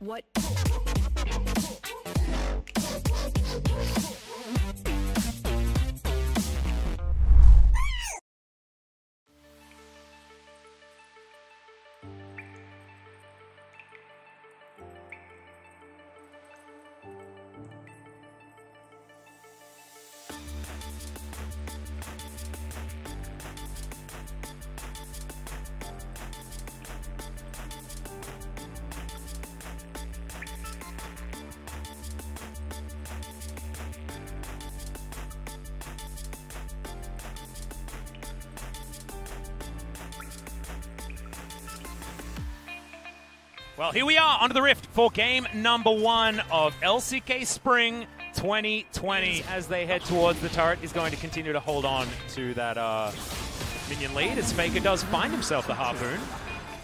What? Well, here we are onto the Rift for game number 1 of LCK Spring 2020. As they head towards the turret, is going to continue to hold on to that minion lead as Faker does find himself the Harpoon.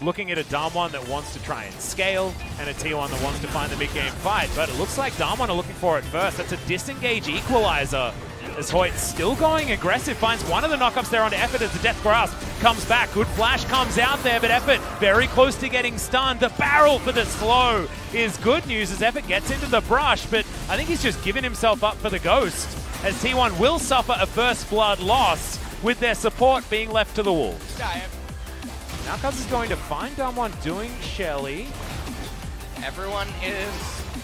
Looking at a Damwon that wants to try and scale, and a T1 that wants to find the mid-game fight. But it looks like Damwon are looking for it first. That's a disengage equalizer. As Hoyt still going aggressive, finds one of the knockups there onto Effort as the Death Grasp comes back. Good flash comes out there, but Effort very close to getting stunned. The barrel for the slow is good news as Effort gets into the brush, but I think he's just given himself up for the ghost, as T1 will suffer a first blood loss with their support being left to the wolves. Now Cuz is going to find Damwon doing Shelly. Everyone is...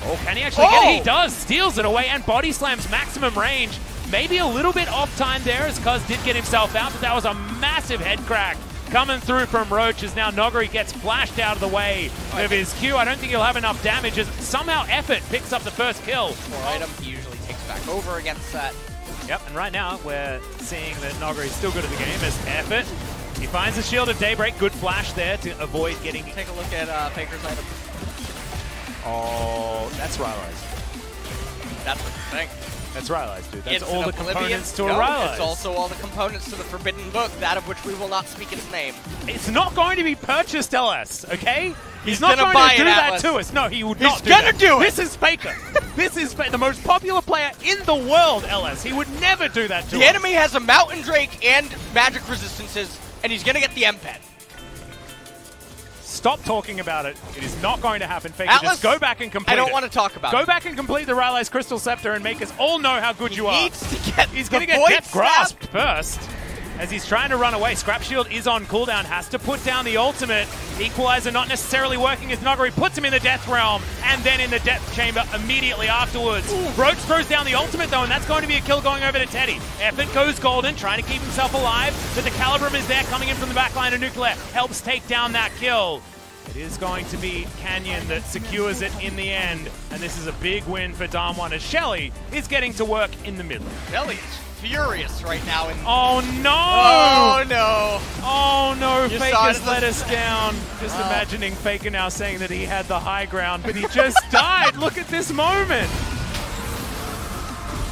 Oh, can he actually get it? He does! Steals it away and body slams maximum range. Maybe a little bit off time there as Cuz did get himself out, but that was a massive head crack coming through from Roach as now Noguri gets flashed out of the way of his Q. I don't think he'll have enough damage as somehow Effort picks up the first kill. Item he usually takes back over against that. Yep, and right now we're seeing that Noguri is still good at the game as Effort. He finds the Shield of Daybreak. Good flash there to avoid getting... Take a look at Faker's item. Oh, that's Rylai's. That's what you think. That's Rylai's, dude. That's It's all the components to a Rylai's. It's also all the components to the Forbidden Book, that of which we will not speak its name. It's not going to be purchased, LS, okay? He's not gonna going to do buy that to us. No, he would not do that. He's gonna do it! This is Faker. This is the most popular player in the world, LS. He would never do that to us. The enemy has a Mountain Drake and magic resistances, and he's gonna get the M-Pen. Stop talking about it. It is not going to happen, Faker. Atlas, just go back and complete it. I don't want to talk about it. Go back and complete the Rylai's Crystal Scepter and make us all know how good you are. Needs to get He's going to get Death Grasped first. As he's trying to run away, Scrap Shield is on cooldown, has to put down the ultimate. Equalizer not necessarily working as Noguri puts him in the Death Realm, and then in the Death Chamber immediately afterwards. Roach throws down the ultimate though, and that's going to be a kill going over to Teddy. Effort goes golden, trying to keep himself alive, but the Calibrum is there coming in from the backline of Nuclear, helps take down that kill. It is going to be Canyon that secures it in the end, and this is a big win for Damwon as Shelly is getting to work in the middle. Shelly is furious right now. Oh no! Oh no! Oh no, Faker's let us down. Just imagining Faker now saying that he had the high ground, but he just died. Look at this moment.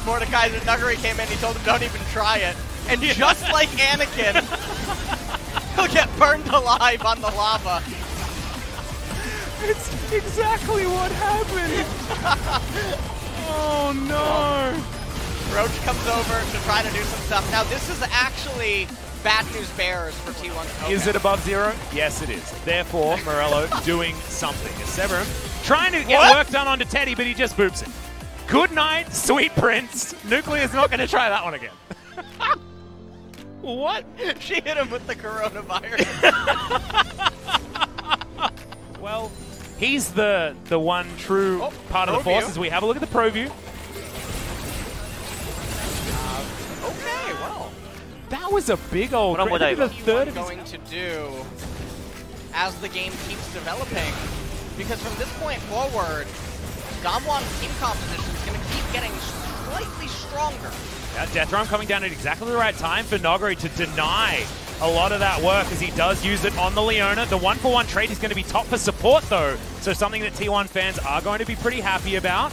Mordecai, the Nuggery came in, he told him don't even try it. And just like Anakin, he'll get burned alive on the lava. It's exactly what happened. Oh no. Roach comes over to try to do some stuff. Now this is actually bad news bears for T1. Okay. Is it above 0? Yes it is. Therefore, Morello doing something. Severum trying to get work done onto Teddy, but he just boops it. Good night, sweet prince. Nuclear's not going to try that one again. What? She hit him with the coronavirus. Well, he's the one true part of the force as we have a look at the pro view. Okay, well. That was a big old... What are you going to do as the game keeps developing? Because from this point forward, Damwon's team composition is going to keep getting slightly stronger. Yeah, Death Realm coming down at exactly the right time for Noguri to deny a lot of that work as he does use it on the Leona. The 1-for-1 trade is going to be top for support though, so something that T1 fans are going to be pretty happy about.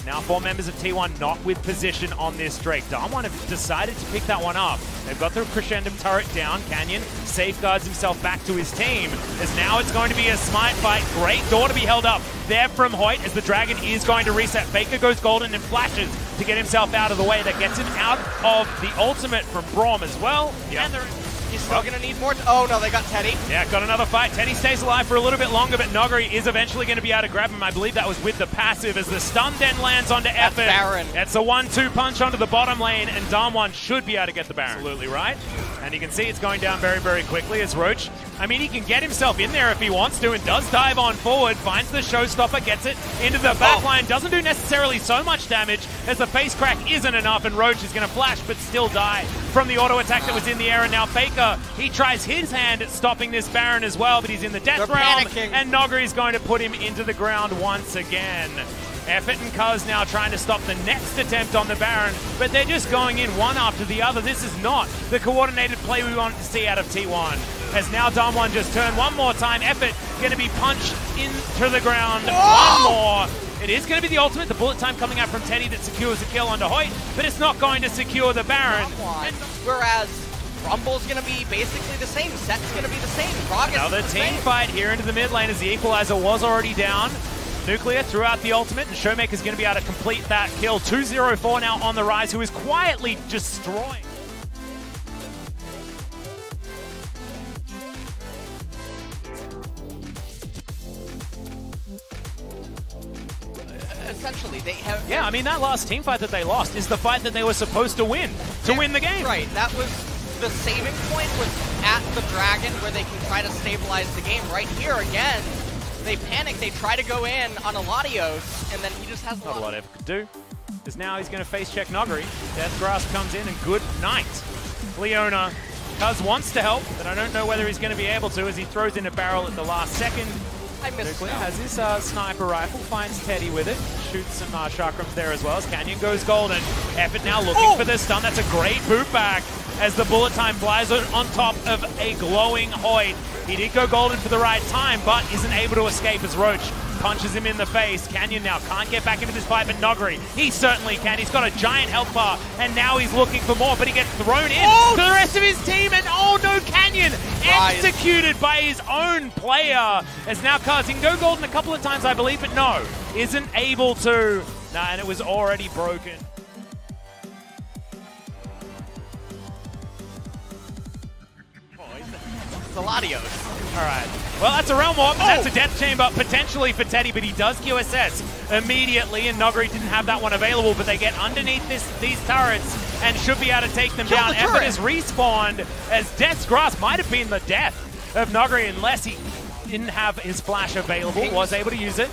Now 4 members of T1 not with position on this Drake. Damwon have decided to pick that one up. They've got the Crescendum turret down. Canyon safeguards himself back to his team, as now it's going to be a smite fight. Great door to be held up there from Hoyt as the Dragon is going to reset. Faker goes golden and flashes to get himself out of the way. That gets him out of the ultimate from Braum as well. And there is Still gonna need more. Oh no, they got Teddy. Yeah, got another fight. Teddy stays alive for a little bit longer, but Nogari is eventually going to be able to grab him. I believe that was with the passive as the stun then lands onto Effort. Baron. It's a 1-2 punch onto the bottom lane, and Damwon should be able to get the Baron. Absolutely right. And you can see it's going down very, very quickly as Roach, I mean, he can get himself in there if he wants to, and does dive on forward, finds the showstopper, gets it into the backline, doesn't do necessarily so much damage as the face crack isn't enough, and Roach is going to flash but still die from the auto attack that was in the air. And now Faker, he tries his hand at stopping this Baron as well, but he's in the death realm, and Nogari is going to put him into the ground once again. Effort and Cuz now trying to stop the next attempt on the Baron, but they're just going in one after the other. This is not the coordinated play we wanted to see out of T1. As now Damwon just turned one more time. Effort going to be punched into the ground. One more. It is going to be the ultimate. The bullet time coming out from Teddy that secures a kill onto Hoyt, but it's not going to secure the Baron. Whereas Rumble's going to be basically the same. Set's going to be the same. Another team fight here into the mid lane as the equalizer was already down. Nuclear threw out the ultimate, and Showmaker's going to be able to complete that kill. 2-0-4 now on the rise, who is quietly destroying. Essentially, they have... Yeah, I mean, that last team fight that they lost is the fight that they were supposed to win the game. Right, that was the saving point was at the Dragon where they can try to stabilize the game. Right here, again, they panic, they try to go in on Aladios, and then he just has not a lot Ev could do. Because now he's going to face check Nogari. Death Grasp comes in, and good night. Leona. Cuz wants to help, but I don't know whether he's going to be able to as he throws in a barrel at the last second. Nuclear has his sniper rifle, finds Teddy with it, shoots some chakrams there as well as Canyon goes golden. Effort now looking for the stun. That's a great boot back as the bullet time flies on top of a glowing Hoyt. He did go golden for the right time, but isn't able to escape as Roach punches him in the face. Canyon now can't get back into this fight, but Nogari, he certainly can. He's got a giant health bar, and now he's looking for more, but he gets thrown in to the rest of his team, and oh no, Canyon executed by his own player. As now Cuz, he can go golden a couple of times, I believe, but no, isn't able to. Nah, and it was already broken. Aladios. Alright, well that's a Realm Warp, and that's a Death Chamber potentially for Teddy, but he does QSS immediately, and Nogari didn't have that one available, but they get underneath these turrets and should be able to take them down. Effort is respawned as Death's Grasp might have been the death of Nogari unless he didn't have his flash available, was able to use it.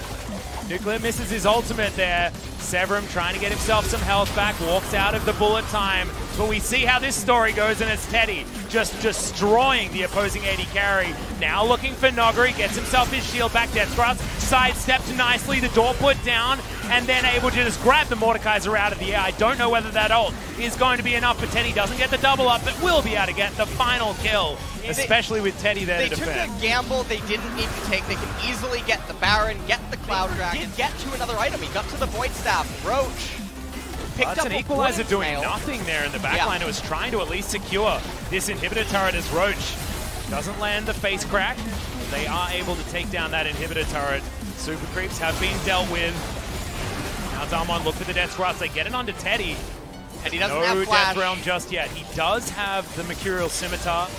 Nuclear misses his ultimate there. Severum trying to get himself some health back, walks out of the bullet time. But we see how this story goes, and it's Teddy just destroying the opposing AD carry. Now looking for Nogari, gets himself his shield back. Death Grasp sidestepped nicely, the door put down, and then able to just grab the Mordekaiser out of the air. I don't know whether that ult is going to be enough, but Teddy doesn't get the double up, but will be able to get the final kill, especially with Teddy there to defend. They took a gamble they didn't need to take. They can easily get the Baron, get the Cloud Dragon, get to another item. He got to the Void Staff. Roach picked up an equalizer doing nothing there in the backline. It was trying to at least secure this inhibitor turret as Roach doesn't land the face crack. They are able to take down that inhibitor turret. Super creeps have been dealt with. Now Damwon look for the Death Grasp. They get it onto Teddy. And he doesn't have flash. Death Realm just yet. He does have the Mercurial Scimitar,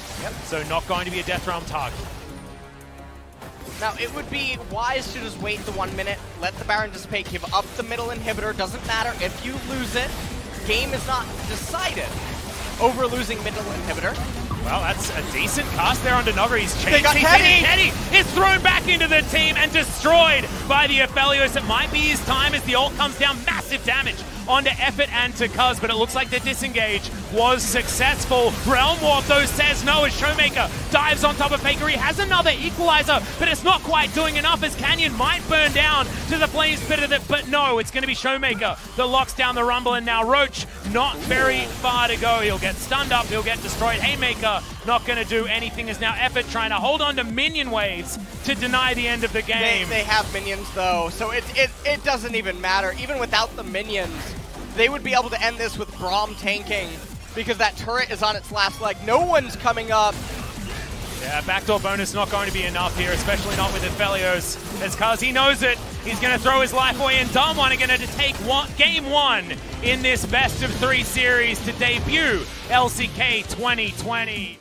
so not going to be a Death Realm target. Now, it would be wise to just wait the 1 minute, let the Baron dissipate, give up the middle inhibitor. Doesn't matter if you lose it. Game is not decided over losing middle inhibitor. Well, that's a decent cast there onto Nogari. He's chasing Teddy. Teddy is thrown back into the team and destroyed by the Aphelios. It might be his time as the ult comes down. Massive damage onto Effort and to Cuz, but it looks like the disengage was successful. Realm Warp, though, says no as Showmaker dives on top of Faker. He has another equalizer, but it's not quite doing enough as Canyon might burn down to the flame spitter, but no, it's going to be Showmaker that locks down the Rumble, and now Roach not very far to go. He'll get stunned up, he'll get destroyed. Haymaker not going to do anything as now Effort trying to hold on to minion waves to deny the end of the game. They have minions though, so it doesn't even matter. Even without the minions, they would be able to end this with Braum tanking because that turret is on its last leg. No one's coming up. Yeah, backdoor bonus not going to be enough here, especially not with Aphelios. As Cuz, he knows it. He's going to throw his life away, and Damwon are going to take game one in this best of 3 series to debut LCK 2020.